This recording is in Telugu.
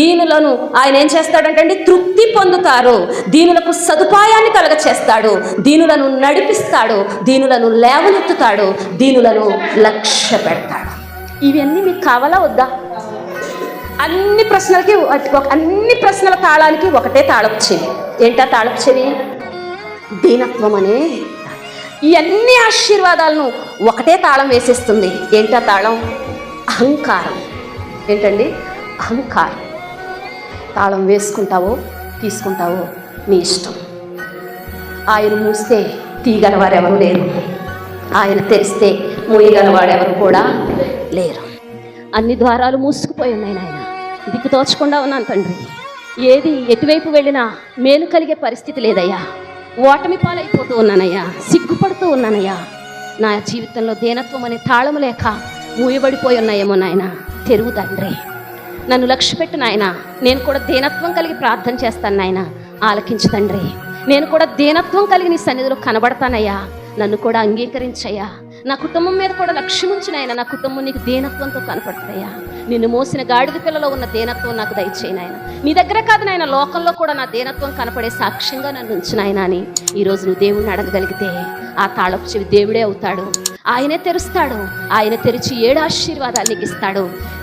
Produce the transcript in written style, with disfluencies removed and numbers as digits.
దీనులను ఆయన ఏం చేస్తాడంటే తృప్తి పొందుతారు. దీనులకు సదుపాయాన్ని కలగ చేస్తాడు, దీనులను నడిపిస్తాడు, దీనులను లేవనెత్తుతాడు, దీనులను లక్ష్య పెడతాడు. ఇవన్నీ మీకు కావాలా వద్దా? అన్ని ప్రశ్నల తాళానికి ఒకటే తాళపు చెవి. ఏంటా తాళపు చెవి? దీనత్వం అనే. ఈ అన్ని ఆశీర్వాదాలను ఒకటే తాళం వేసేస్తుంది. ఏంటా తాళం? అహంకారం. ఏంటండి? అహంకారం. తాళం వేసుకుంటావో తీసుకుంటావో నీ ఇష్టం. ఆయన మూస్తే తీయగల వారెవరు లేరు, ఆయన తెరిస్తే మూయగలవాడెవరు కూడా లేరు. అన్ని ద్వారాలు మూసుకుపోయి ఉన్నాయి నాయన. దిక్కు తోచకుండా ఉన్నాను తండ్రి. ఏది ఎటువైపు వెళ్ళినా మేలు కలిగే పరిస్థితి లేదయ్యా. ఓటమి పాలైపోతూ ఉన్నానయ్యా, సిగ్గుపడుతూ ఉన్నానయ్యా. నా జీవితంలో దీనత్వం అనే తాళము లేక మూయబడిపోయి ఉన్నాయేమో నాయన. తెరువు తండ్రి, నన్ను లక్ష్యపెట్టు నాయన. నేను కూడా దీనత్వం కలిగి ప్రార్థన చేస్తాను నాయన. ఆలకించు తండ్రి. నేను కూడా దీనత్వం కలిగి నీ సన్నిధిలో కనబడతానయ్యా. నన్ను కూడా అంగీకరించయ్యా. నా కుటుంబం మీద కూడా లక్ష్యం ఉంచినాయన. నా కుటుంబం నీకు దీనత్వంతో కనపడుతుందయ్యా. నిన్ను మోసిన గాడిద పిల్లలో ఉన్న దీనత్వం నాకు దయచేయనాయన. నీ దగ్గర కాదు నాయన, లోకంలో కూడా నా దీనత్వం కనపడే సాక్ష్యంగా నన్ను ఉంచినాయన అని ఈరోజు నువ్వు దేవుణ్ణి అడగగలిగితే ఆ తాళపు చెవి దేవుడే అవుతాడు. ఆయనే తెరుస్తాడు. ఆయన తెరిచి 7 ఆశీర్వాదాలు నీకు ఇస్తాడు.